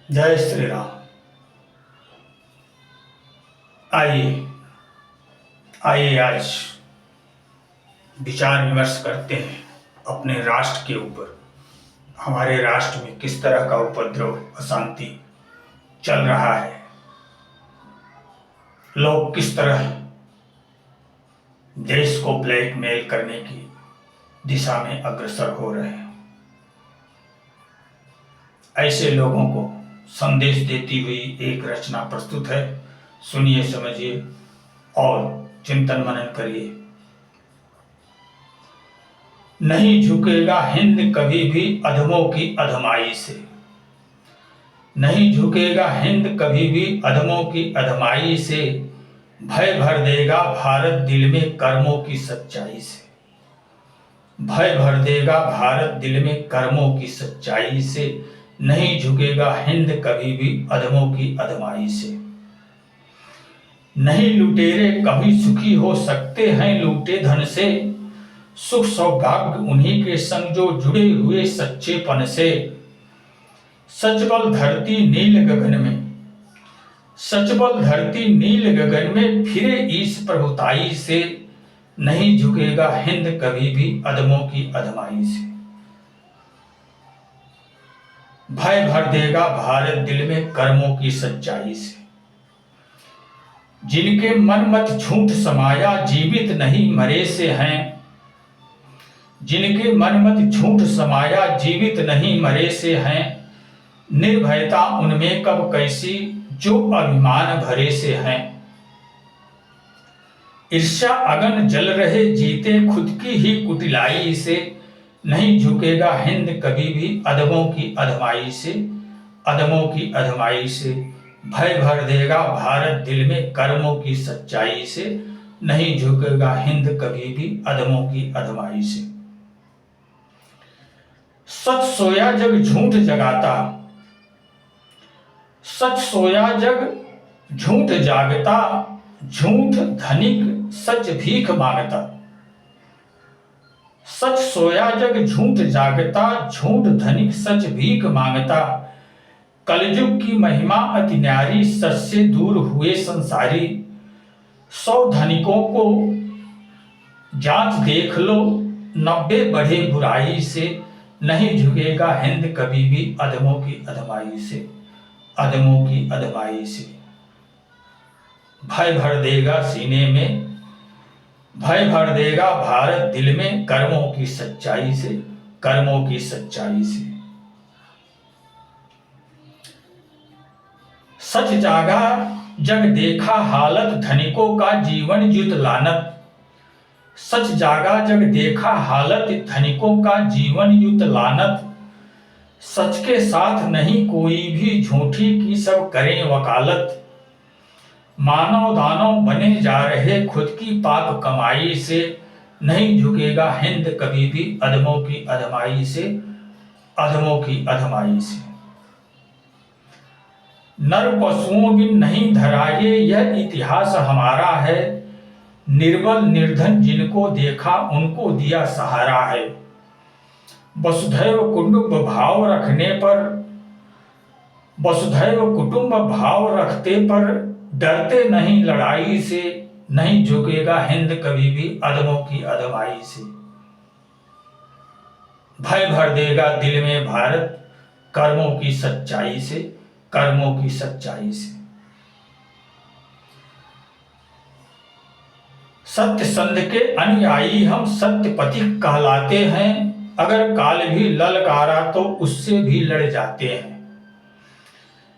जय श्री राम। आइए आइए आज विचार विमर्श करते हैं अपने राष्ट्र के ऊपर। हमारे राष्ट्र में किस तरह का उपद्रव, अशांति चल रहा है। लोग किस तरह देश को ब्लैकमेल करने की दिशा में अग्रसर हो रहे हैं। ऐसे लोगों को संदेश देती हुई एक रचना प्रस्तुत है। सुनिए, समझिए और चिंतन मनन करिए। नहीं झुकेगा हिंद कभी भी अधमों की अधमाई से। नहीं झुकेगा हिंद कभी भी अधमों की अधमाई से। भय भर देगा भारत दिल में कर्मों की सच्चाई से। भय भर देगा भारत दिल में कर्मों की सच्चाई से। नहीं झुकेगा हिंद कभी भी अधमों की अधमाई से। नहीं लुटेरे कभी सुखी हो सकते हैं लूटे धन से। सुख सौभाग्य उन्हीं के संग जो जुड़े हुए सच्चेपन से। सचबल धरती नील गगन में, सचबल धरती नील गगन में फिरे ईश प्रभुताई से। नहीं झुकेगा हिंद कभी भी अधमों की अधमाई से। भय भर देगा भारत दिल में कर्मों की सच्चाई से। जिनके मन मत झूठ समाया जीवित नहीं मरे से हैं। जिनके मन मत झूठ समाया जीवित नहीं मरे से हैं। निर्भयता उनमें कब कैसी जो अभिमान भरे से हैं। ईर्ष्या अगन जल रहे जीते खुद की ही कुटिलाई से। नहीं झुकेगा हिंद कभी भी अधमों की अधमाई से। अधमों की अधमाई से। भय भर देगा भारत दिल में कर्मों की सच्चाई से। नहीं झुकेगा हिंद कभी भी अधमों की अधमाई से। सच सोया जग झूठ जगाता, सच सोया जग झूठ जागता। झूठ धनिक सच भीख मांगता। सच सोया जग झूठ जागता। झूठ धनिक सच भीख मांगता। कलयुग की महिमा अति न्यारी सच से दूर हुए संसारी। 100 धनिकों को जांच देख लो 90 बढ़े बुराई से। नहीं झुकेगा हिंद कभी भी अधमों की अधमाई से। अधमों की अधमाई से। भय भर देगा सीने में, भय भर देगा भारत दिल में कर्मों की सच्चाई से। कर्मों की सच्चाई से। सच जागा जग देखा हालत धनिकों का जीवन युत लानत। सच जागा जग देखा हालत धनिकों का जीवन युत लानत। सच के साथ नहीं कोई भी झूठी की सब करें वकालत। मानव दानव बने जा रहे खुद की पाप कमाई से। नहीं झुकेगा हिंद कभी भी अधमों की अधमाई से। अधमों की अधमाई से। नर पशुओं बिन नहीं धरा यह इतिहास हमारा है। निर्बल निर्धन जिनको देखा उनको दिया सहारा है। वसुधैव कुटुंब भाव रखने पर, वसुधैव कुटुंब भाव रखते पर डरते नहीं लड़ाई से। नहीं झुकेगा हिंद कभी भी अधमों की अधमाई से। भय भर देगा दिल में भारत कर्मों की सच्चाई से। कर्मों की सच्चाई से। सत्य संध के अनुयायी हम सत्य पथिक कहलाते हैं। अगर काल भी ललकारा तो उससे भी लड़ जाते हैं।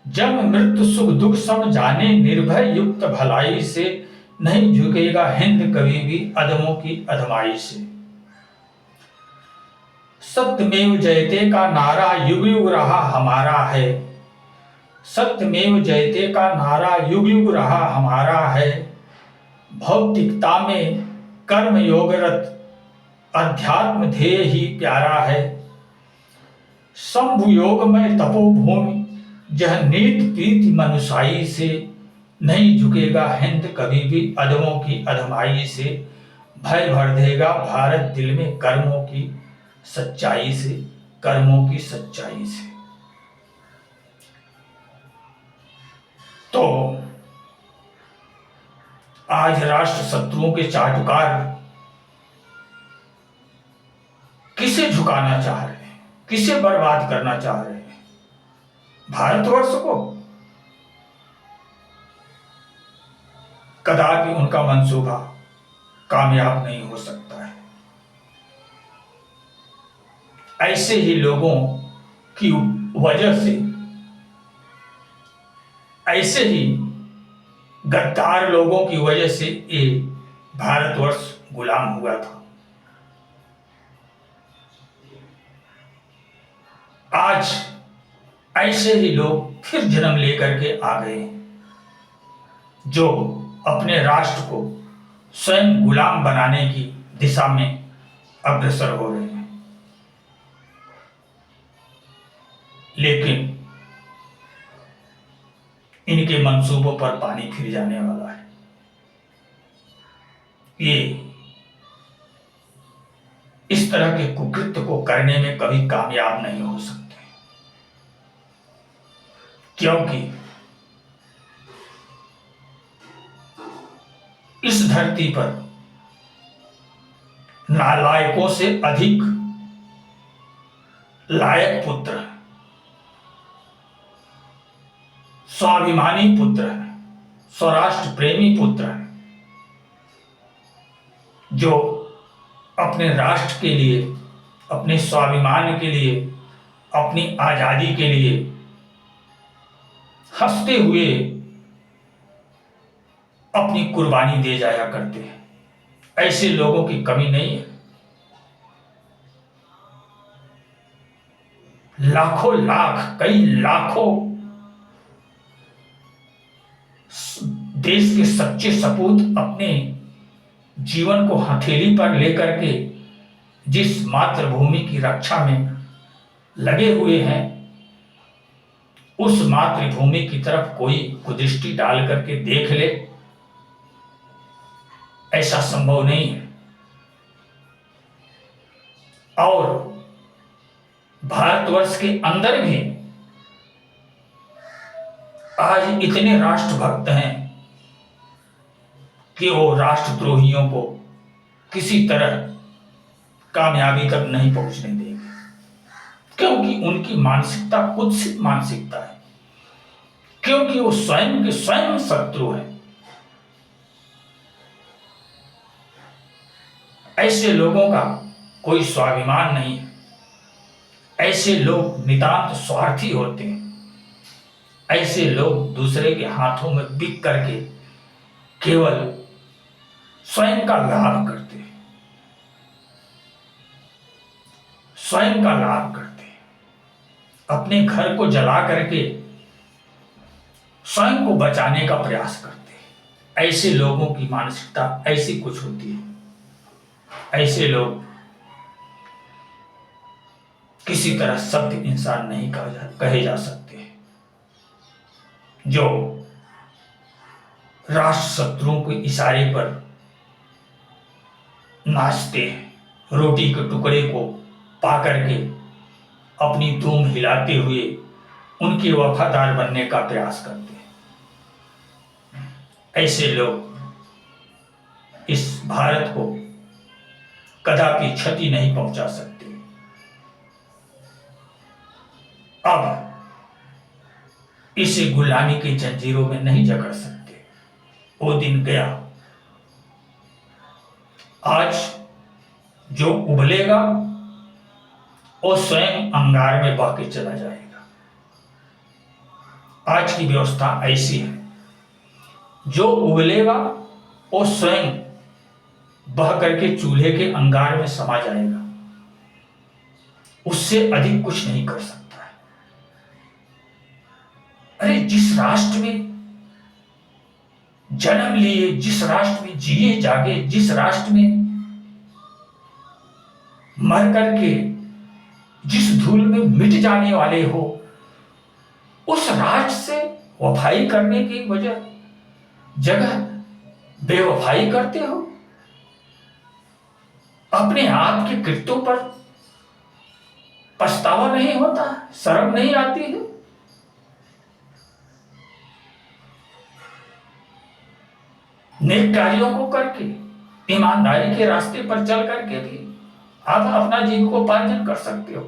जन्म मृत्यु सुख दुख सम जाने निर्भय युक्त भलाई से। नहीं झुकेगा हिंद कभी भी अधमों की अधमाई से। सत्यमेव जयते का नारा युग युग रहा हमारा है। सत्यमेव जयते का नारा युग युग रहा हमारा है। भौतिकता में कर्म योगरत अध्यात्म ध्येय ही प्यारा है। शंभु योग में तपोभूमि जह नीत प्रीति मनुषाई से। नहीं झुकेगा हिंद कभी भी अधमों की अधमाई से। भय भर देगा भारत दिल में कर्मों की सच्चाई से। कर्मों की सच्चाई से। आज राष्ट्र शत्रुओं के चाटुकार किसे झुकाना चाह रहे हैं, किसे बर्बाद करना चाह रहे हैं? भारतवर्ष को। कदापि उनका मंसूबा कामयाब नहीं हो सकता है। ऐसे ही लोगों की वजह से, ऐसे ही गद्दार लोगों की वजह से ये भारतवर्ष गुलाम हुआ था। आज ऐसे ही लोग फिर जन्म लेकर के आ गए, जो अपने राष्ट्र को स्वयं गुलाम बनाने की दिशा में अग्रसर हो रहे हैं। लेकिन इनके मंसूबों पर पानी फिर जाने वाला है। ये इस तरह के कुकृत्य को करने में कभी कामयाब नहीं हो सकते, क्योंकि इस धरती पर नालायकों से अधिक लायक पुत्र, स्वाभिमानी पुत्र, स्वराष्ट्र प्रेमी पुत्र, जो अपने राष्ट्र के लिए, अपने स्वाभिमान के लिए, अपनी आजादी के लिए हंसते हुए अपनी कुर्बानी दे जाया करते हैं। ऐसे लोगों की कमी नहीं है। लाखों लाख, कई लाखों देश के सच्चे सपूत अपने जीवन को हथेली पर लेकर के जिस मातृभूमि की रक्षा में लगे हुए हैं, उस मातृभूमि की तरफ कोई कुदृष्टि डाल करके देख ले, ऐसा संभव नहीं है। और भारतवर्ष के अंदर भी आज इतने राष्ट्रभक्त हैं कि वो राष्ट्रद्रोहियों को किसी तरह कामयाबी तक नहीं पहुंचने देंगे, क्योंकि उनकी मानसिकता कुत्सित मानसिकता है, क्योंकि वो स्वयं के स्वयं शत्रु हैं। ऐसे लोगों का कोई स्वाभिमान नहीं है। ऐसे लोग नितांत स्वार्थी होते हैं। ऐसे लोग दूसरे के हाथों में बिक करके केवल स्वयं का लाभ करते हैं, स्वयं का लाभ करते हैं, अपने घर को जला करके स्वयं को बचाने का प्रयास करते हैं। ऐसे लोगों की मानसिकता ऐसी कुछ होती है। ऐसे लोग किसी तरह सभ्य इंसान नहीं कहे जा सकते, जो राष्ट्र शत्रुओं के इशारे पर नाचते हैं, रोटी के टुकड़े को पाकर के अपनी धूम हिलाते हुए उनके वफादार बनने का प्रयास करते हैं। ऐसे लोग इस भारत को कदापि क्षति नहीं पहुंचा सकते। अब इसे गुलामी की जंजीरों में नहीं जकड़ सकते। वो दिन गया। आज जो उबलेगा वो स्वयं अंगार में बह के चला जाएगा। आज की व्यवस्था ऐसी है, जो उबलेगा वो स्वयं बह करके चूल्हे के अंगार में समा जाएगा। उससे अधिक कुछ नहीं कर सकता है। अरे जिस राष्ट्र में जन्म लिए, जिस राष्ट्र में जिए जागे, जिस राष्ट्र में मर करके जिस धूल में मिट जाने वाले हो, उस राष्ट्र से वफाई करने की जगह बेवफाई करते हो। अपने आप के कृत्यों पर पछतावा नहीं होता, शर्म नहीं आती है। नेक कार्यों को करके, ईमानदारी के रास्ते पर चल करके भी आप अपना जीविकोपार्जन कर सकते हो।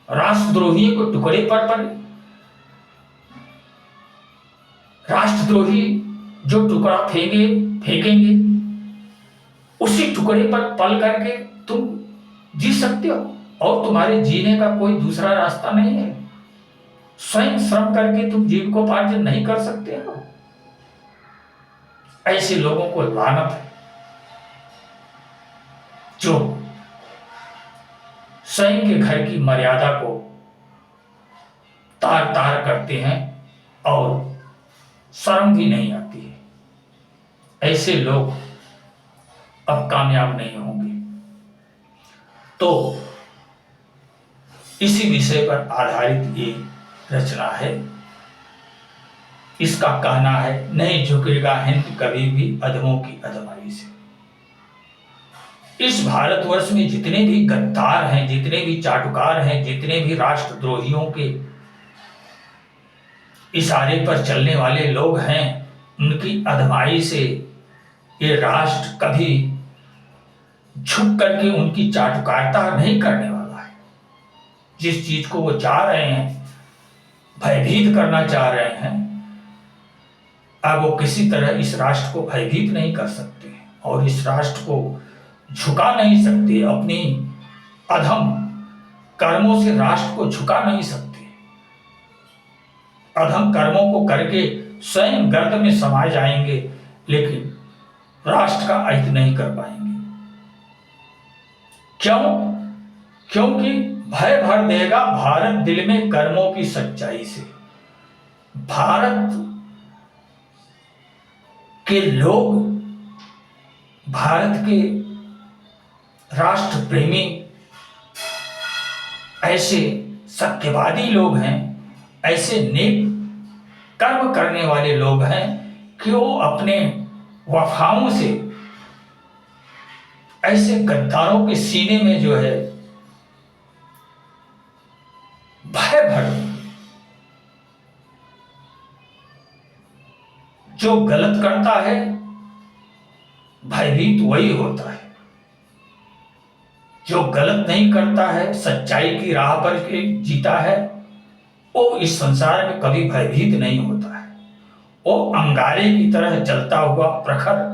राष्ट्रद्रोही को टुकड़े पर राष्ट्रद्रोही जो टुकड़ा फेंकेंगे उसी टुकड़े पर पल करके तुम जी सकते हो, और तुम्हारे जीने का कोई दूसरा रास्ता नहीं है। स्वयं श्रम करके तुम जीविकोपार्जन नहीं कर सकते हो। ऐसे लोगों को लानत है जो स्वयं के घर की मर्यादा को तार तार करते हैं और शर्म भी नहीं आती है। ऐसे लोग अब कामयाब नहीं होंगे। तो इसी विषय पर आधारित ये रचना है। इसका कहना है, नहीं झुकेगा हिंद कभी भी अधमों की अधमाई से। इस भारतवर्ष में जितने भी गद्दार हैं, जितने भी चाटुकार हैं, जितने भी राष्ट्रद्रोहियों के इशारे पर चलने वाले लोग हैं, उनकी अधमाई से ये राष्ट्र कभी झुक करके उनकी चाटुकारिता नहीं करने वाला है। जिस चीज को वो चाह रहे हैं, भयभीत करना चाह रहे हैं, अब वो किसी तरह इस राष्ट्र को भयभीत नहीं कर सकते और इस राष्ट्र को झुका नहीं सकते। अपनी अधम कर्मों से राष्ट्र को झुका नहीं सकते। अधम कर्मों को करके स्वयं गर्द में समा जाएंगे, लेकिन राष्ट्र का अहित नहीं कर पाएंगे। क्यों? क्योंकि भय भर देगा भारत दिल में कर्मों की सच्चाई से। भारत के लोग, भारत के राष्ट्र प्रेमी ऐसे सत्यवादी लोग हैं, ऐसे नेक कर्म करने वाले लोग हैं कि वो अपने वफाओं से ऐसे गद्दारों के सीने में जो है भय भर, जो गलत करता है भयभीत वही होता है, जो गलत नहीं करता है, सच्चाई की राह पर के जीता है, वो इस संसार में कभी भयभीत नहीं होता है। वो अंगारे की तरह जलता हुआ प्रखर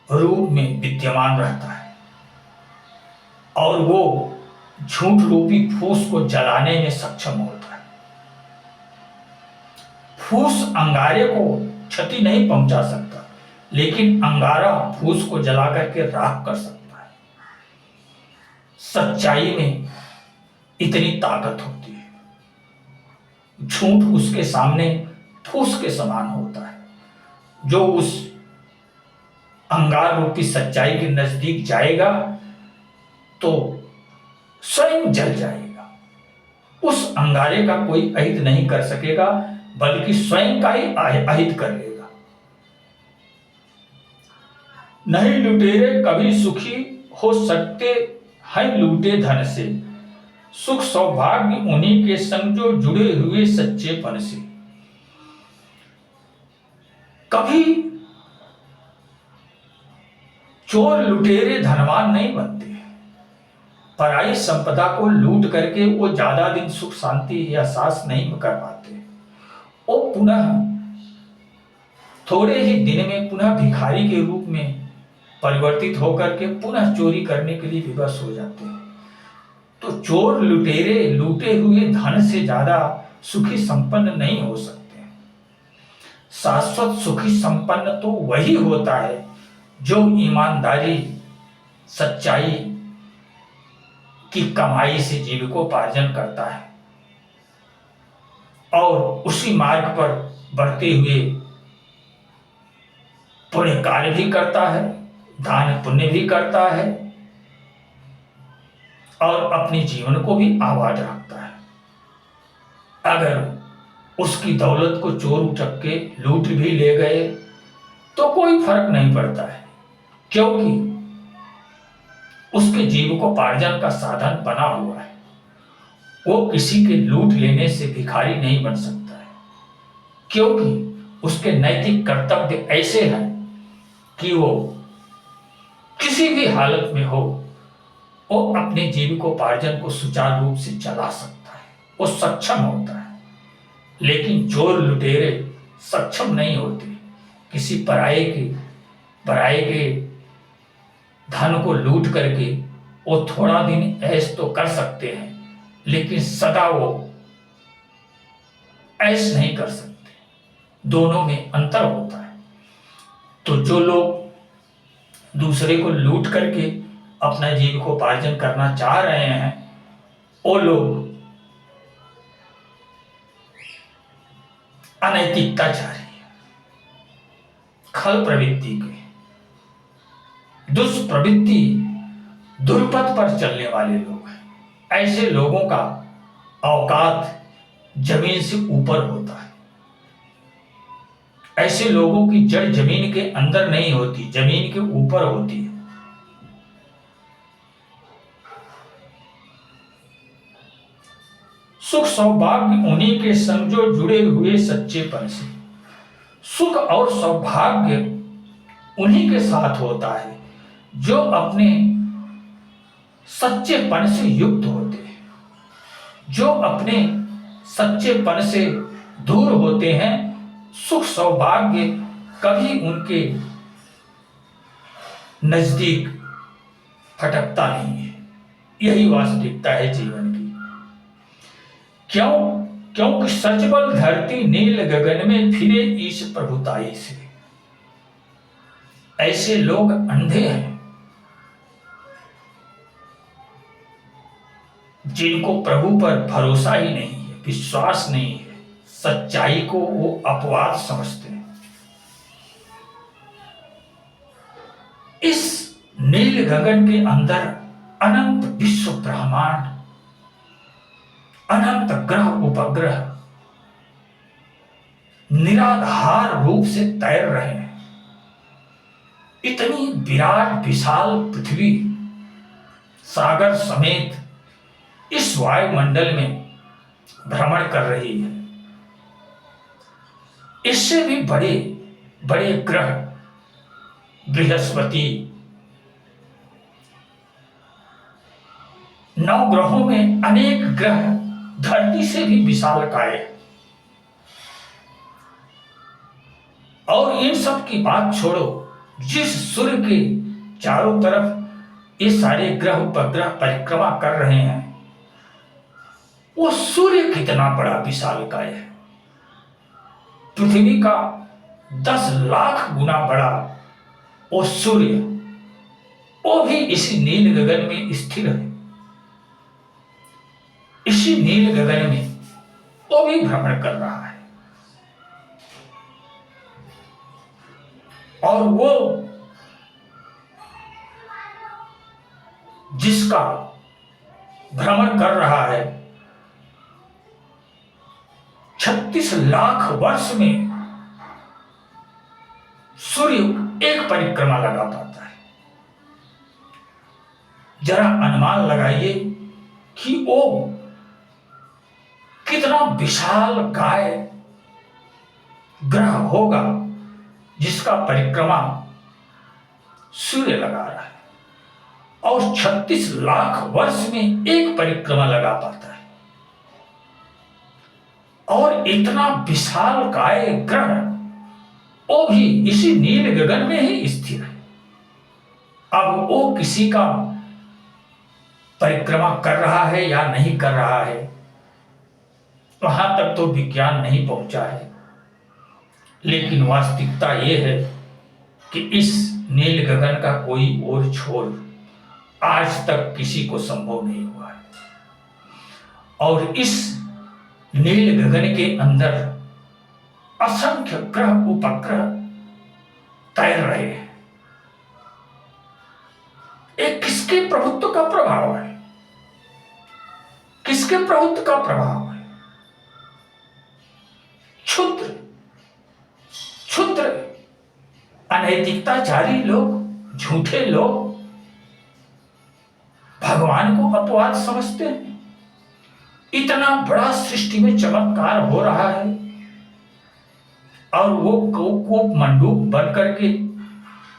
रूप में विद्यमान रहता है और वो झूठ रूपी फूस को जलाने में सक्षम होता है। फूस अंगारे को क्षति नहीं पहुंचा सकता, लेकिन अंगारा फूस को जला करके राख कर सकता है। सच्चाई में इतनी ताकत होती है। झूठ उसके सामने फूस के समान होता है। जो उस अंगार रूपी सच्चाई के नजदीक जाएगा तो स्वयं जल जाएगा। उस अंगारे का कोई अहित नहीं कर सकेगा, बल्कि स्वयं का ही अहित कर लेगा। नहीं लुटेरे कभी सुखी हो सकते हैं लूटे धन से, सुख सौभाग्य उन्हीं के संग जो जुड़े हुए सच्चेपन से। कभी चोर लुटेरे धनवान नहीं बनते। पराई संपदा को लूट करके वो ज्यादा दिन सुख शांति या सास नहीं कर पाते। वो पुनः थोड़े ही दिन में पुनः भिखारी के रूप में परिवर्तित होकर के पुनः चोरी करने के लिए विवश हो जाते हैं। तो चोर लुटेरे लूटे हुए धन से ज्यादा सुखी संपन्न नहीं हो सकते। शाश्वत सुखी संपन्न तो वही होता है जो ईमानदारी सच्चाई की कमाई से जीविकोपार्जन करता है और उसी मार्ग पर बढ़ते हुए पुण्य कार्य भी करता है, दान पुण्य भी करता है और अपने जीवन को भी आबाद रखता है। अगर उसकी दौलत को चोर उचक के लूट भी ले गए तो कोई फर्क नहीं पड़ता है, क्योंकि उसके जीविकोपार्जन का साधन बना हुआ है। वो किसी के लूट लेने से भिखारी नहीं बन सकता है, क्योंकि उसके नैतिक कर्तव्य ऐसे हैं कि वो किसी भी हालत में हो, वो अपने जीविकोपार्जन को सुचारू रूप से चला सकता है, वो सक्षम होता है। लेकिन चोर लुटेरे सक्षम नहीं होते। किसी पराये के धन को लूट करके वो थोड़ा दिन ऐश तो कर सकते हैं, लेकिन सदा वो ऐश नहीं कर सकते। दोनों में अंतर होता है। तो जो लोग दूसरे को लूट करके अपना जीविकोपार्जन करना चाह रहे हैं, वो लोग अनैतिकताचारी, खल प्रवृत्ति के, दुष्प्रवृत्ति, दुर्पथ पर चलने वाले लोग हैं। ऐसे लोगों का औकात जमीन से ऊपर होता है। ऐसे लोगों की जड़ जमीन के अंदर नहीं होती, जमीन के ऊपर होती है। सुख सौभाग्य उन्हीं के संग जो जुड़े हुए सच्चेपन से। सुख और सौभाग्य उन्हीं के साथ होता है जो अपने सच्चेपन से युक्त होते हैं। जो अपने सच्चेपन से दूर होते हैं, सुख सौभाग्य कभी उनके नजदीक फटकता नहीं है। यही वास्तविकता है जीवन की। क्योंकि सचबल धरती नील गगन में फिरे ईश प्रभुताई से। ऐसे लोग अंधे हैं जिनको प्रभु पर भरोसा ही नहीं है, विश्वास नहीं है। सच्चाई को वो अपवाद समझते हैं। इस नील गगन के अंदर अनंत विश्व ब्रह्मांड, अनंत ग्रह उपग्रह निराधार रूप से तैर रहे हैं। इतनी विराट विशाल पृथ्वी सागर समेत इस वायुमंडल में भ्रमण कर रही है। इससे भी बड़े बड़े ग्रह, बृहस्पति, 9 ग्रहों में अनेक ग्रह धरती से भी विशालकाय। और इन सब की बात छोड़ो, जिस सूर्य के चारों तरफ ये सारे ग्रह उपग्रह परिक्रमा कर रहे हैं, वो सूर्य कितना बड़ा विशालकाय है। पृथ्वी का 10 लाख गुना बड़ा वो सूर्य, वो भी इसी नील गगन में स्थिर है। इसी नील गगन में वो भी भ्रमण कर रहा है। और वो जिसका भ्रमण कर रहा है, 36 लाख वर्ष में सूर्य एक परिक्रमा लगा पाता है। जरा अनुमान लगाइए कि वो कितना विशाल काय ग्रह होगा जिसका परिक्रमा सूर्य लगा रहा है, और 36 लाख वर्ष में एक परिक्रमा लगा पाता है। और इतना विशाल काय ग्रह वो भी इसी नील गगन में ही स्थिर है। अब वो किसी का परिक्रमा कर रहा है या नहीं कर रहा है, वहां तक तो विज्ञान नहीं पहुंचा है। लेकिन वास्तविकता यह है कि इस नील गगन का कोई और छोर आज तक किसी को संभव नहीं हुआ है। और इस नील गगन के अंदर असंख्य ग्रह उपग्रह तैर रहे हैं। ये किसके प्रभुत्व का प्रभाव है? किसके प्रभुत्व का प्रभाव है? क्षुद्र अनैतिकताचारी लोग, झूठे लोग भगवान को अपवाद समझते हैं। इतना बड़ा सृष्टि में चमत्कार हो रहा है, और वो कूप मंडूक बन करके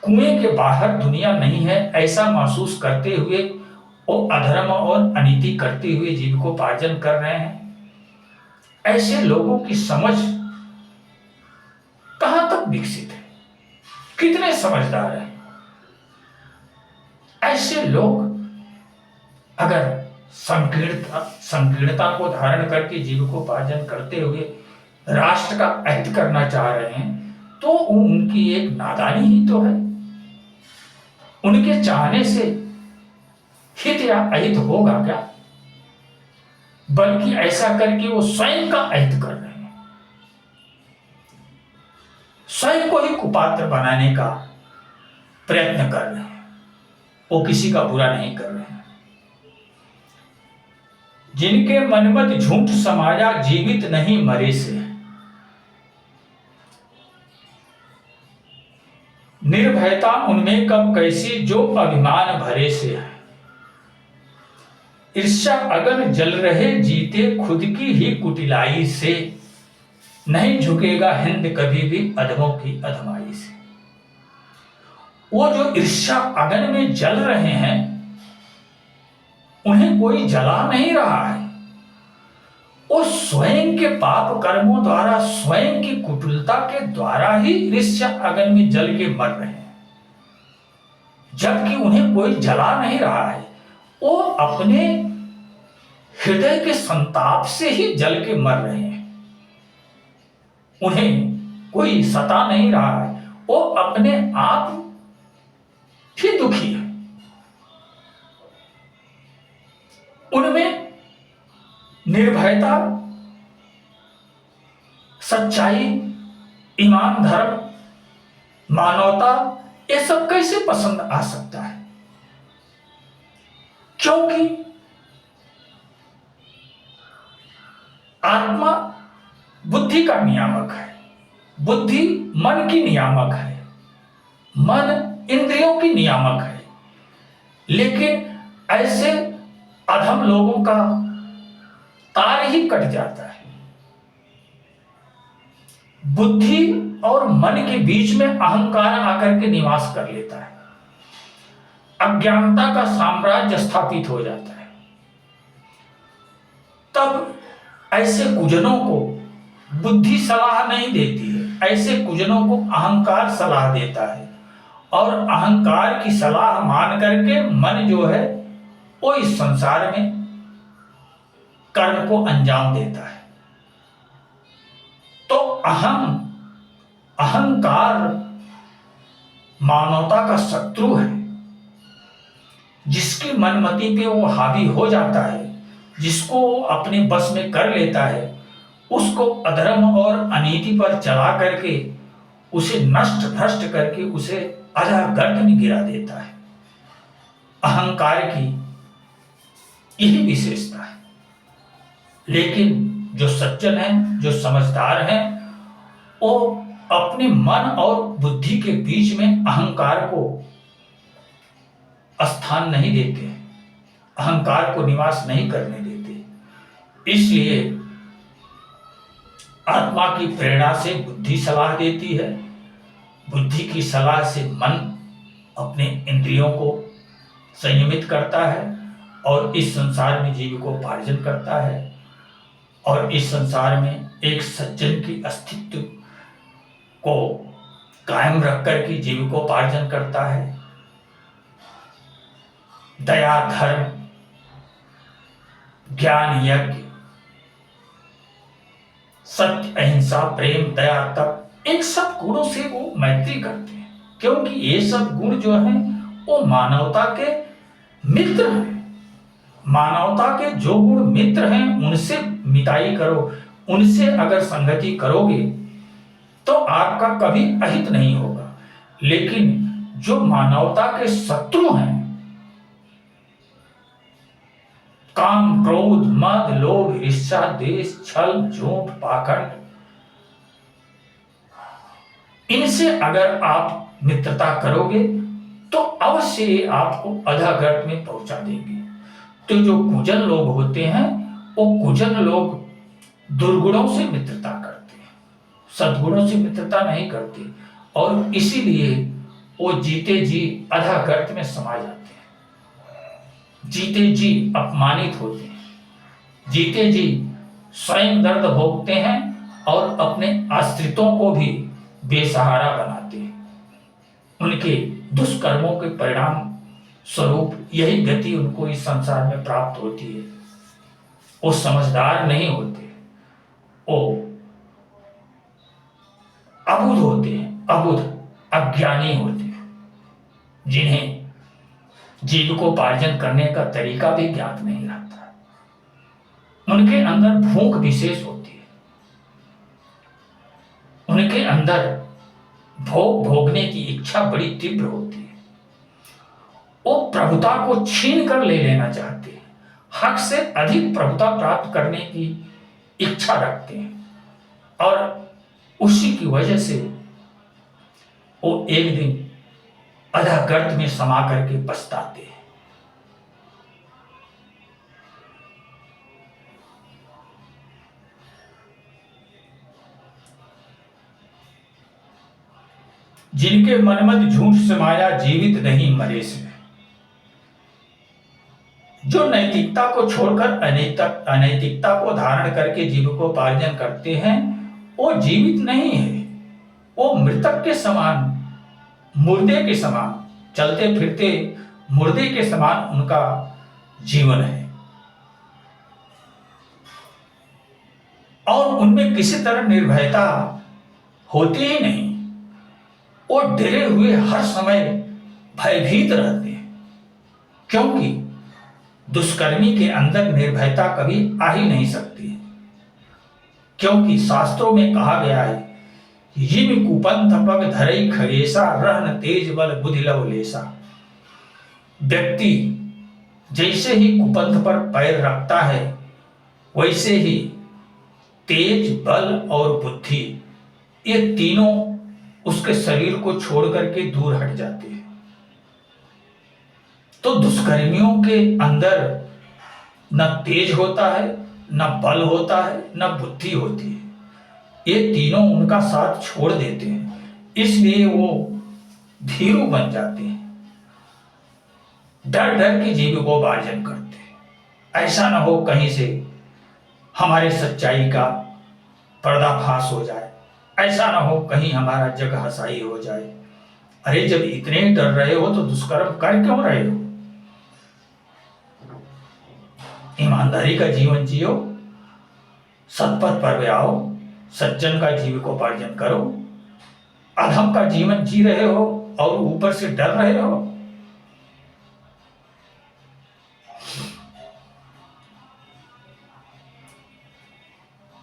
कुएं के बाहर दुनिया नहीं है ऐसा महसूस करते हुए वो अधर्म और अनीति करते हुए जीविकोपार्जन कर रहे हैं। ऐसे लोगों की समझ कहां तक विकसित है, कितने समझदार हैं। ऐसे लोग अगर संकीर्णता को धारण करके जीविकोपार्जन करते हुए राष्ट्र का अहित करना चाह रहे हैं तो उनकी एक नादानी ही तो है। उनके चाहने से हित या अहित होगा क्या, बल्कि ऐसा करके वो स्वयं का अहित कर रहे हैं, स्वयं को ही कुपात्र बनाने का प्रयत्न कर रहे हैं। वो किसी का बुरा नहीं कर रहे हैं। जिनके मनमत झूठ समाजा जीवित नहीं मरे से, निर्भयता उनमें कब कैसी जो अभिमान भरे से है। ईर्ष्या अगन जल रहे जीते खुद की ही कुटिलाई से, नहीं झुकेगा हिंद कभी भी अधमों की अधमाई से। वो जो ईर्ष्या अगन में जल रहे हैं उन्हें कोई जला नहीं रहा है, वो स्वयं के पाप कर्मों द्वारा स्वयं की कुटिलता के द्वारा ही ईर्ष्या अगन में जल के मर रहे हैं, जबकि उन्हें कोई जला नहीं रहा है। वो अपने हृदय के संताप से ही जल के मर रहे हैं, उन्हें कोई सता नहीं रहा है, वो अपने आप ही दुखी है। उनमें निर्भयता, सच्चाई, ईमान, धर्म, मानवता ये सब कैसे पसंद आ सकता है? क्योंकि आत्मा बुद्धि का नियामक है, बुद्धि मन की नियामक है, मन इंद्रियों की नियामक है। लेकिन ऐसे अधम लोगों का तार ही कट जाता है। बुद्धि और मन के बीच में अहंकार आकर के निवास कर लेता है, अज्ञानता का साम्राज्य स्थापित हो जाता है। तब ऐसे कुजनों को बुद्धि सलाह नहीं देती है, ऐसे कुजनों को अहंकार सलाह देता है, और अहंकार की सलाह मान करके मन जो है वो इस संसार में कर्म को अंजाम देता है। तो अहंकार मानवता का शत्रु है। जिसकी मनमति पे वो हावी हो जाता है, जिसको अपने बस में कर लेता है, उसको अधर्म और अनीति पर चला करके उसे नष्ट भ्रष्ट करके उसे अधः गर्त में गिरा देता है। अहंकार की यही विशेषता है। लेकिन जो सज्जन हैं, जो समझदार हैं, वो अपने मन और बुद्धि के बीच में अहंकार को स्थान नहीं देते, अहंकार को निवास नहीं करने देते। इसलिए आत्मा की प्रेरणा से बुद्धि सलाह देती है, बुद्धि की सलाह से मन अपने इंद्रियों को संयमित करता है और इस संसार में जीविकोपार्जन करता है, और इस संसार में एक सज्जन की अस्तित्व को कायम रख कर के जीविकोपार्जन करता है। दया, धर्म, ज्ञान, यज्ञ, सत्य, अहिंसा, प्रेम, दया, तप, इन सब गुणों से वो मैत्री करते हैं, क्योंकि ये सब गुण जो हैं वो मानवता के मित्र हैं। मानवता के जो गुण मित्र हैं उनसे मिताई करो, उनसे अगर संगति करोगे तो आपका कभी अहित नहीं होगा। लेकिन जो मानवता के शत्रु हैं, काम, क्रोध, मद, लोभ, ईर्ष्या, द्वेष, छल, झूठ, पाखंड, इनसे अगर आप मित्रता करोगे तो अवश्य आपको अधःगर्त में पहुंचा देंगे। तो जो कुजन लोग होते हैं वो कुजन लोग दुर्गुणों से मित्रता करते हैं, सद्गुणों से मित्रता नहीं करते, और इसीलिए वो जीते जी अधा गर्त में समा जाते हैं, जीते जी अपमानित होते हैं, जीते जी स्वयं दर्द भोगते हैं और अपने आश्रितों को भी बेसहारा बनाते हैं। उनके दुष्कर्मों के परिणाम स्वरूप यही गति उनको इस संसार में प्राप्त होती है। वो समझदार नहीं होते, वो अबुध होते हैं, अबुध अज्ञानी होते हैं, जिन्हें जीविकोपार्जन करने का तरीका भी ज्ञात नहीं रहता। उनके अंदर भूख विशेष होती है, उनके अंदर भोग भोगने की इच्छा बड़ी तीव्र होती है। वो प्रभुता को छीन कर ले लेना चाहते हैं, हक से अधिक प्रभुता प्राप्त करने की इच्छा रखते हैं, और उसी की वजह से वो एक दिन अधः गर्त में समा करके पछताते हैं। जिनके मनमद झूठ से माया जीवित नहीं मरे से, जो नैतिकता को छोड़कर अनैतिकता को धारण करके जीविकोपार्जन करते हैं, वो जीवित नहीं है, वो मृतक के समान, मुर्दे के समान, चलते फिरते मुर्दे के समान उनका जीवन है, और उनमें किसी तरह निर्भयता होती ही नहीं। वो डरे हुए हर समय भयभीत रहते हैं, क्योंकि दुष्कर्मी के अंदर निर्भयता कभी आ ही नहीं सकती, क्योंकि शास्त्रों में कहा गया है, जिम कुपंथ पग धरई खगेशा रहन तेज बल बुद्धि लवलेशा। व्यक्ति जैसे ही कुपंथ पर पैर रखता है, वैसे ही तेज, बल और बुद्धि, ये तीनों उसके शरीर को छोड़ करके दूर हट जाते हैं। तो दुष्कर्मियों के अंदर न तेज होता है, न बल होता है, न बुद्धि होती है, ये तीनों उनका साथ छोड़ देते हैं, इसलिए वो भीरू बन जाते हैं, डर डर के जीविकोपार्जन करते हैं। ऐसा ना हो कहीं से हमारे सच्चाई का पर्दाफाश हो जाए, ऐसा ना हो कहीं हमारा जग हसाई हो जाए। अरे जब इतने डर रहे हो तो दुष्कर्म कर क्यों रहे हो? ईमानदारी का जीवन जियो, सतपथ पर आओ, सज्जन का जीविकोपार्जन करो। अधम का जीवन जी रहे हो और ऊपर से डर रहे हो।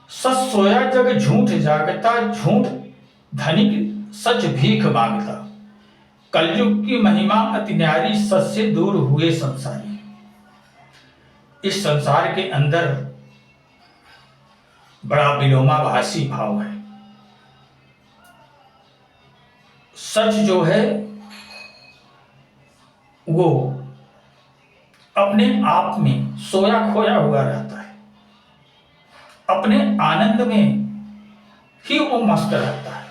सच सोया जग झूठ जागता, झूठ धनिक सच भीख मांगता। कलयुग की महिमा अति न्यारी, सच से दूर हुए संसारी। इस संसार के अंदर बड़ा विलोमाभासी भाव है। सच जो है वो अपने आप में सोया खोया हुआ रहता है, अपने आनंद में ही वो मस्त रहता है।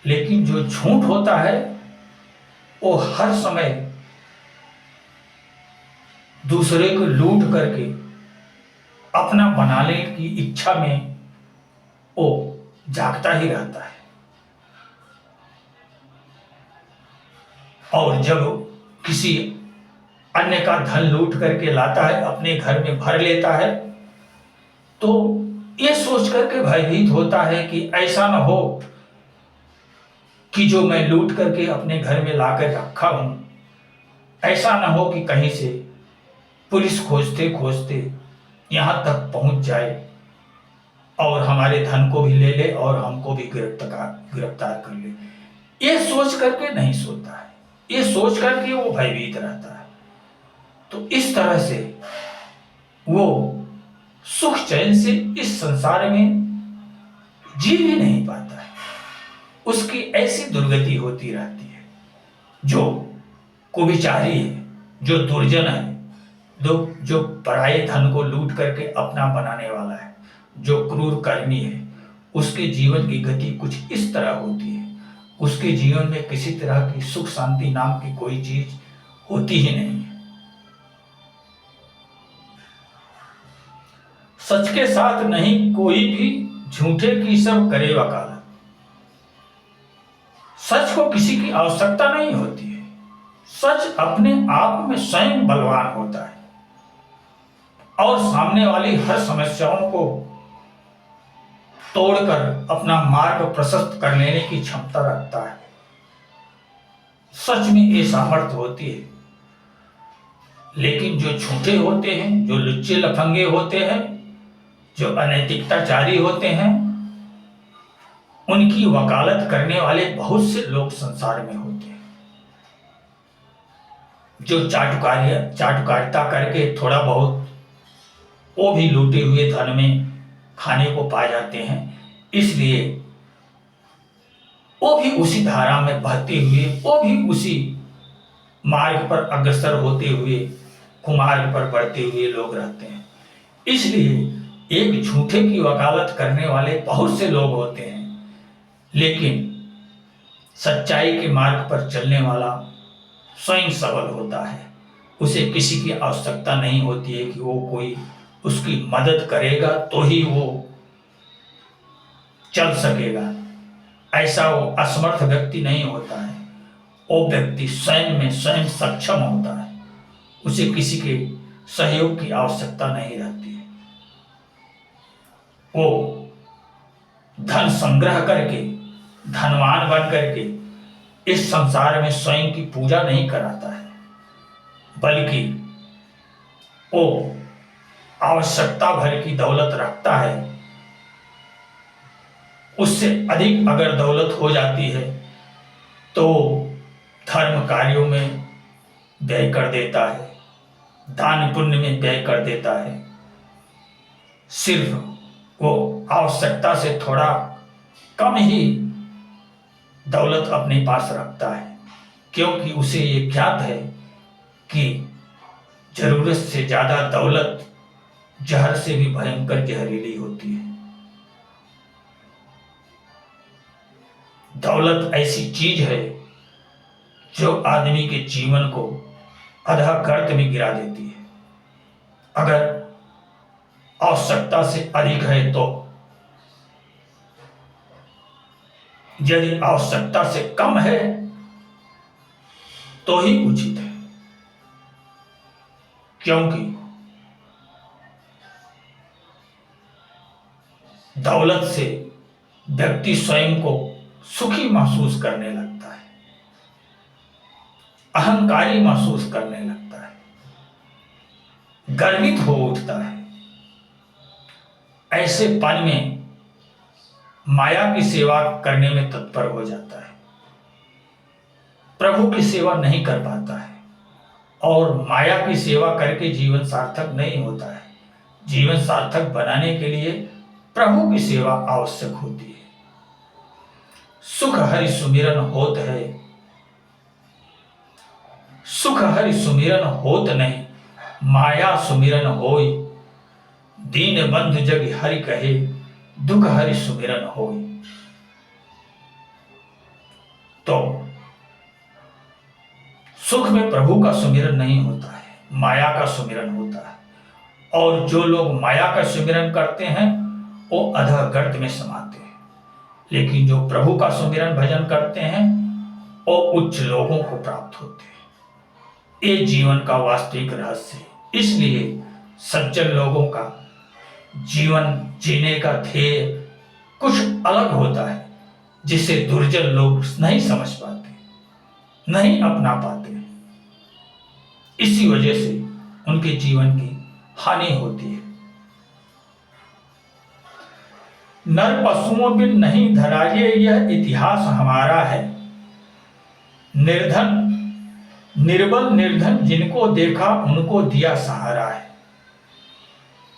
लेकिन जो झूठ होता है वो हर समय दूसरे को लूट करके अपना बनाने की इच्छा में वो जागता ही रहता है, और जब किसी अन्य का धन लूट करके लाता है, अपने घर में भर लेता है, तो ये सोच करके भयभीत होता है कि ऐसा न हो कि जो मैं लूट करके अपने घर में लाकर रखा हूं, ऐसा न हो कि कहीं से पुलिस खोजते खोजते यहां तक पहुंच जाए और हमारे धन को भी ले ले और हमको भी गिरफ्तार कर ले। ये सोच करके नहीं सोता है, ये सोच करके वो भयभीत रहता है। तो इस तरह से वो सुख चैन से इस संसार में जी भी नहीं पाता है, उसकी ऐसी दुर्गति होती रहती है। जो कुविचारी है, जो दुर्जन है, जो पराये धन को लूट करके अपना बनाने वाला है, जो क्रूर कर्मी है, उसके जीवन की गति कुछ इस तरह होती है। उसके जीवन में किसी तरह की सुख शांति नाम की कोई चीज होती ही नहीं है। सच के साथ नहीं कोई भी, झूठे की सब करे वकालत। सच को किसी की आवश्यकता नहीं होती है। सच अपने आप में स्वयं बलवान होता है और सामने वाली हर समस्याओं को तोड़कर अपना मार्ग प्रशस्त कर लेने की क्षमता रखता है। सच में ये सामर्थ्य होती है। लेकिन जो झूठे होते हैं, जो लुच्चे लफंगे होते हैं, जो अनैतिकताचारी होते हैं, उनकी वकालत करने वाले बहुत से लोग संसार में होते हैं। जो चाटुकारिता करके थोड़ा बहुत वो भी लूटे हुए धन में खाने को पा जाते हैं, इसलिए वो भी उसी धारा में बहते हुए, वो भी उसी मार्ग पर अग्रसर होते हुए, कुमार्ग पर बढ़ते हुए लोग रहते हैं। इसलिए एक झूठे की वकालत करने वाले बहुत से लोग होते हैं, लेकिन सच्चाई के मार्ग पर चलने वाला स्वयं सबल होता है। उसे किसी की आवश्यकता नहीं होती है कि वो कोई उसकी मदद करेगा तो ही वो चल सकेगा। ऐसा वो असमर्थ व्यक्ति नहीं होता है। वो व्यक्ति स्वयं में स्वयं सक्षम होता है। उसे किसी के सहयोग की आवश्यकता नहीं रहती है। वो धन संग्रह करके, धनवान बन करके इस संसार में स्वयं की पूजा नहीं कराता है, बल्कि वो आवश्यकता भर की दौलत रखता है। उससे अधिक अगर दौलत हो जाती है तो धर्म कार्यों में व्यय कर देता है, दान पुण्य में व्यय कर देता है। सिर्फ वो आवश्यकता से थोड़ा कम ही दौलत अपने पास रखता है, क्योंकि उसे ये ज्ञात है कि जरूरत से ज्यादा दौलत जहर से भी भयंकर जहरीली होती है। दौलत ऐसी चीज है जो आदमी के जीवन को अधः गर्त में गिरा देती है। अगर आवश्यकता से अधिक है तो, यदि आवश्यकता से कम है तो ही उचित है, क्योंकि दौलत से व्यक्ति स्वयं को सुखी महसूस करने लगता है, अहंकारी महसूस करने लगता है, गर्वित हो उठता है। ऐसे पल में माया की सेवा करने में तत्पर हो जाता है, प्रभु की सेवा नहीं कर पाता है। और माया की सेवा करके जीवन सार्थक नहीं होता है। जीवन सार्थक बनाने के लिए प्रभु की सेवा आवश्यक होती है। सुख हरि सुमिरन होत है, सुख हरि सुमिरन होत नहीं, माया सुमिरन होय। दीन बंधु जग हरि कहे, दुख हरि सुमिरन होय। तो सुख में प्रभु का सुमिरन नहीं होता है, माया का सुमिरन होता है। और जो लोग माया का सुमिरन करते हैं वो अधः गर्त में समाते हैं, लेकिन जो प्रभु का सुमिरन भजन करते हैं वो उच्च लोगों को प्राप्त होते हैं। ये जीवन का वास्तविक रहस्य है। इसलिए सज्जन लोगों का जीवन जीने का ध्येय कुछ अलग होता है, जिसे दुर्जन लोग नहीं समझ पाते, नहीं अपना पाते। इसी वजह से उनके जीवन की हानि होती है। नर पशुओं बिन नहीं धरा, यह इतिहास हमारा है। निर्धन निर्बल निर्धन जिनको देखा उनको दिया सहारा है।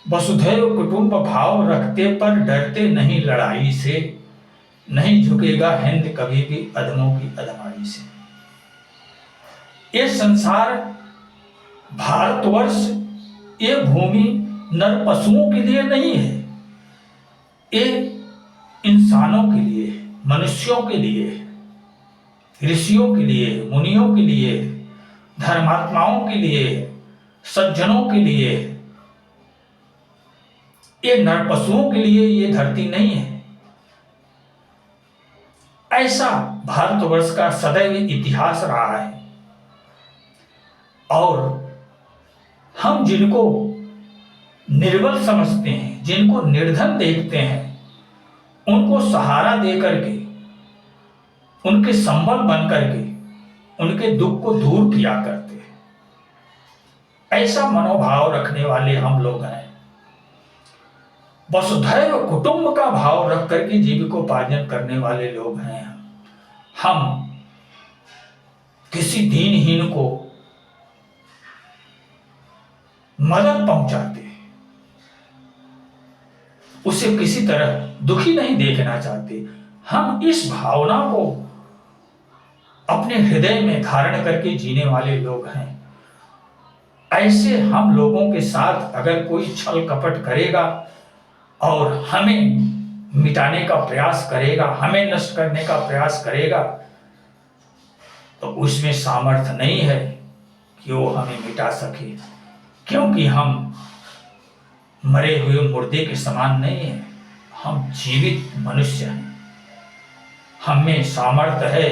वसुधैव कुटुंब भाव रखते पर डरते नहीं लड़ाई से, नहीं झुकेगा हिंद कभी भी अधमों की अधमाई से। ये संसार, भारतवर्ष, ये भूमि नर पशुओं के लिए नहीं है। ये इंसानों के लिए, मनुष्यों के लिए, ऋषियों के लिए, मुनियों के लिए, धर्मात्माओं के लिए, सज्जनों के लिए, ये नरपशुओं के लिए ये धरती नहीं है। ऐसा भारतवर्ष का सदैव इतिहास रहा है। और हम जिनको निर्बल समझते हैं, जिनको निर्धन देखते हैं, उनको सहारा दे करके, उनके संबल बन करके उनके दुख को दूर किया करते हैं। ऐसा मनोभाव रखने वाले हम लोग हैं। वसुधैव कुटुंब का भाव रख करके जीविकोपार्जन करने वाले लोग हैं। हम किसी दीनहीन को मदद पहुंचाते हैं, उसे किसी तरह दुखी नहीं देखना चाहते। हम इस भावना को अपने हृदय में धारण करके जीने वाले लोग हैं। ऐसे हम लोगों के साथ अगर कोई छल कपट करेगा और हमें मिटाने का प्रयास करेगा, हमें नष्ट करने का प्रयास करेगा, तो उसमें सामर्थ्य नहीं है कि वो हमें मिटा सके, क्योंकि हम मरे हुए मुर्दे के समान नहीं है, हम जीवित मनुष्य हैं। हमें सामर्थ्य है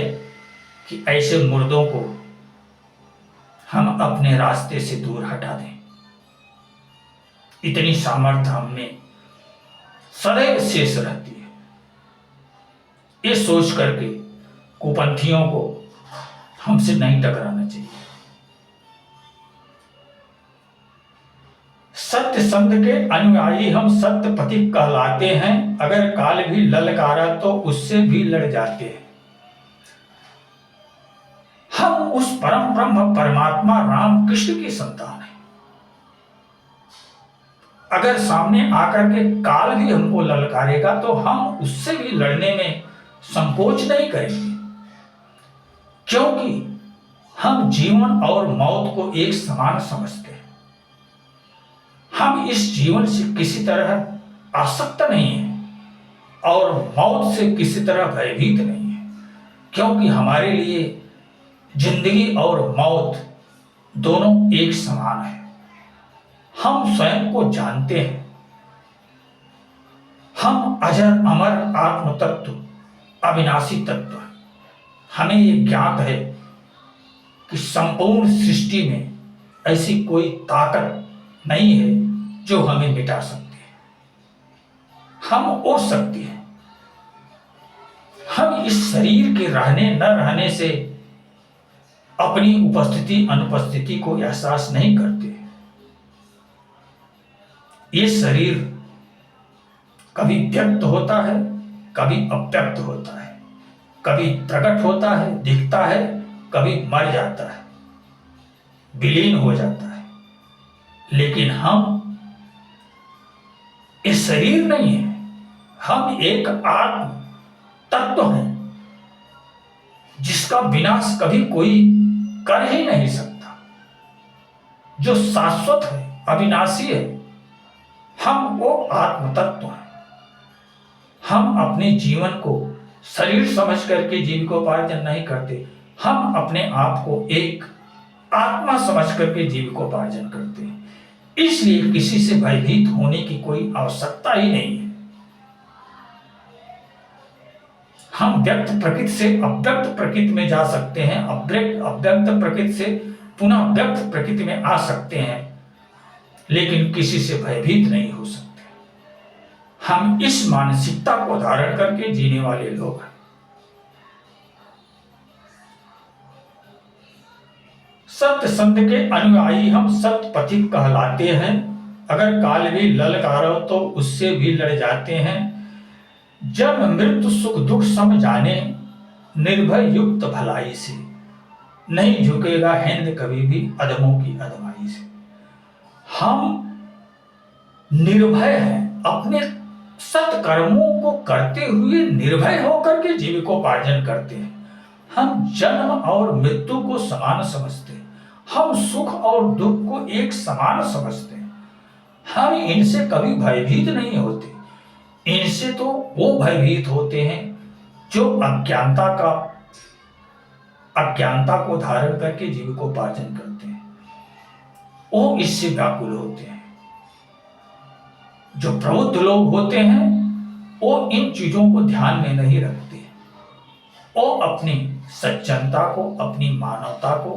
कि ऐसे मुर्दों को हम अपने रास्ते से दूर हटा दें। इतनी सामर्थ्य हमें सदैव शेष रहती है। ये सोच करके कुपंथियों को हमसे नहीं टकराना चाहिए। सत्य संत के अनुयायी हम सत्य पथिक कहलाते हैं। अगर काल भी ललकारा तो उससे भी लड़ जाते हैं। हम उस परम ब्रह्म परमात्मा राम कृष्ण की संतान हैं। अगर सामने आकर के काल भी हमको ललकारेगा तो हम उससे भी लड़ने में संकोच नहीं करेंगे, क्योंकि हम जीवन और मौत को एक समान समझते हैं। हम इस जीवन से किसी तरह आसक्त नहीं है और मौत से किसी तरह भयभीत नहीं है, क्योंकि हमारे लिए जिंदगी और मौत दोनों एक समान है। हम स्वयं को जानते हैं। हम अजर अमर आत्म तत्व, अविनाशी तत्व। हमें ये ज्ञात है कि संपूर्ण सृष्टि में ऐसी कोई ताकत नहीं है जो हमें मिटा सकती है। हम वो शक्ति हैं। हम इस शरीर के रहने न रहने से अपनी उपस्थिति अनुपस्थिति को एहसास नहीं करते। ये शरीर कभी व्यक्त होता है, कभी अव्यक्त होता है, कभी प्रकट होता है, दिखता है, कभी मर जाता है, विलीन हो जाता है। लेकिन हम इस शरीर नहीं है। हम एक आत्म तत्व हैं जिसका विनाश कभी कोई कर ही नहीं सकता, जो शाश्वत है, अविनाशी है। हम वो आत्म तत्व हैं। हम अपने जीवन को शरीर समझ करके जीविकोपार्जन नहीं करते। हम अपने आप को एक आत्मा समझ करके जीविकोपार्जन करते हैं। इसलिए किसी से भयभीत होने की कोई आवश्यकता ही नहीं है। हम व्यक्त प्रकृति से अव्यक्त प्रकृति में जा सकते हैं, अव्यक्त प्रकृति से पुनः व्यक्त प्रकृति में आ सकते हैं, लेकिन किसी से भयभीत नहीं हो सकते। हम इस मानसिकता को धारण करके जीने वाले लोग हैं। सत्य संत के अनुयायी हम सत्य पथिक कहलाते हैं। अगर काल भी ललकारो तो उससे भी लड़ जाते हैं। जब मृत्यु सुख दुख सम जाने, निर्भय युक्त भलाई से, नहीं झुकेगा हिंद कभी भी अधमों की अधमाई से। हम निर्भय हैं, अपने सत्कर्मों को करते हुए निर्भय होकर के जीविकोपार्जन करते हैं। हम जन्म और मृत्यु को समान समझते हैं। हम सुख और दुख को एक समान समझते हैं। हम इनसे कभी भयभीत नहीं होते। इनसे तो वो भयभीत होते हैं जो अज्ञानता को धारण करके जीविकोपार्जन करते हैं, वो इससे व्याकुल होते हैं। जो प्रबुद्ध लोग होते हैं वो इन चीजों को ध्यान में नहीं रखते, वो अपनी सज्जनता को, अपनी मानवता को,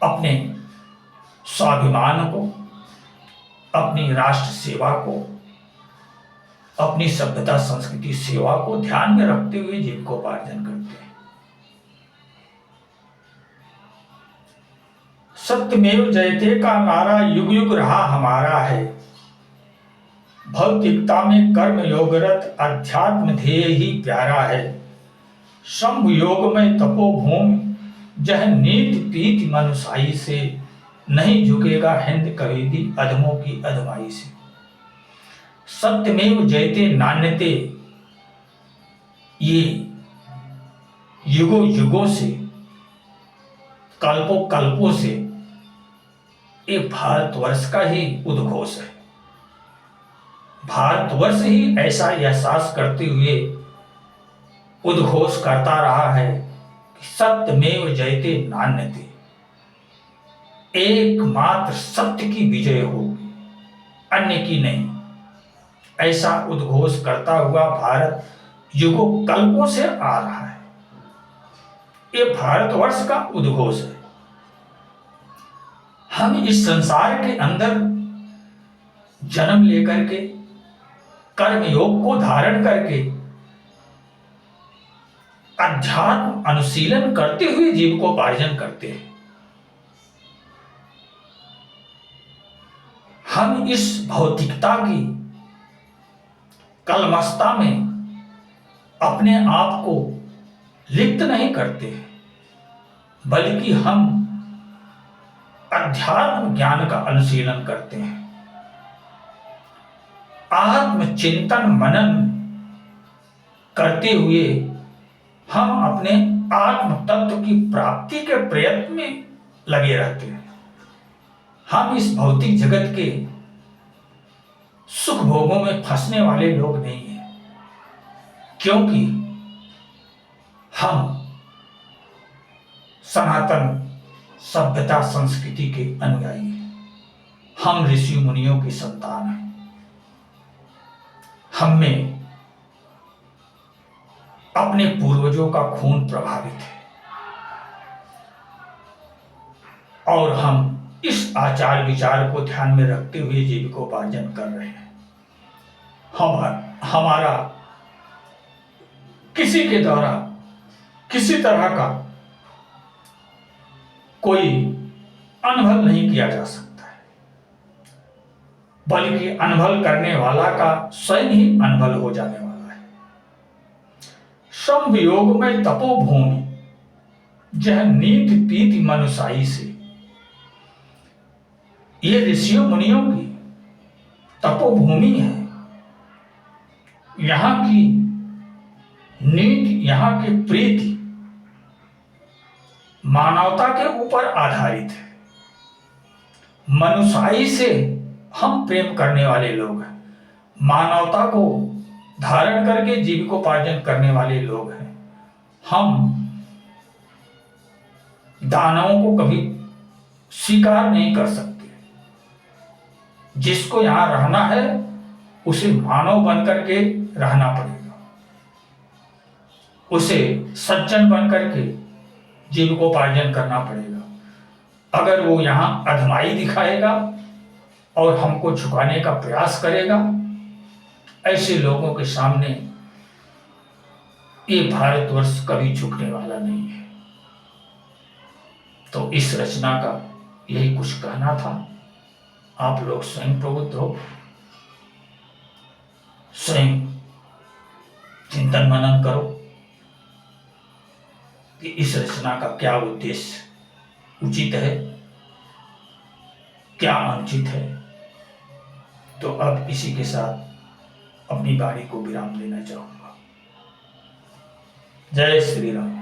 अपने स्वाभिमान को, अपनी राष्ट्र सेवा को, अपनी सभ्यता संस्कृति सेवा को ध्यान में रखते हुए जीविकोपार्जन करते हैं। सत्यमेव जयते का नारा युग युग रहा हमारा है। भौतिकता में कर्म योगरत अध्यात्म ध्येय ही प्यारा है। शंभ योग में तपोभूमि जह नीति पीति मनुसाई से। नहीं झुकेगा हिंद कभी भी अधमों की अधमाई से। सत्यमेव जयते नान्यते, ये युगों युगों से, कल्पों कल्पों से ये भारतवर्ष का ही उद्घोष है। भारतवर्ष ही ऐसा एहसास करते हुए उद्घोष करता रहा है कि सत्यमेव जयते नान्यते, एकमात्र सत्य की विजय होगी, अन्य की नहीं। ऐसा उद्घोष करता हुआ भारत युगों कल्पों से आ रहा है। ये भारतवर्ष का उद्घोष है। हम इस संसार के अंदर जन्म लेकर के कर्म योग को धारण करके अध्यात्म अनुशीलन करते हुए जीविकोपार्जन करते हैं। हम इस भौतिकता की कलमस्ता में अपने आप को लिप्त नहीं करते, बल्कि हम अध्यात्म ज्ञान का अनुशीलन करते हैं। आत्मचिंतन मनन करते हुए हम अपने आत्म तत्व की प्राप्ति के प्रयत्न में लगे रहते हैं। हम इस भौतिक जगत के सुख भोगों में फंसने वाले लोग नहीं हैं, क्योंकि हम सनातन सभ्यता संस्कृति के अनुयायी हैं। हम ऋषि मुनियों की संतान हैं। हम में अपने पूर्वजों का खून प्रभावित है और हम इस आचार विचार को ध्यान में रखते हुए जीविकोपार्जन कर रहे हैं। हमारा किसी के द्वारा किसी तरह का कोई अनभल नहीं किया जा सकता है, बल्कि अनभल करने वाला का स्वयं ही अनभल हो जाने वाला है। शंभ योग में तपोभूमि जह नीति पीति मनुसाई से। ये ऋषियों मुनियों की तपोभूमि है। यहां की नीति, यहां की प्रीति मानवता के ऊपर आधारित है। मनुष्याई से हम प्रेम करने वाले लोग हैं। मानवता को धारण करके जीविकोपार्जन करने वाले लोग हैं। हम दानवों को कभी स्वीकार नहीं कर सकते। जिसको यहां रहना है उसे मानव बनकर के रहना पड़ेगा, उसे सज्जन बनकर के जीविकोपार्जन करना पड़ेगा। अगर वो यहां अधमाई दिखाएगा और हमको झुकाने का प्रयास करेगा, ऐसे लोगों के सामने ये भारतवर्ष कभी झुकने वाला नहीं है। तो इस रचना का यही कुछ कहना था। आप लोग स्वयं प्रबुद्ध हो, स्वयं चिंतन मनन करो कि इस रचना का क्या उद्देश्य उचित है, क्या अनुचित है। तो अब इसी के साथ अपनी वाणी को विराम देना चाहूंगा। जय श्री राम।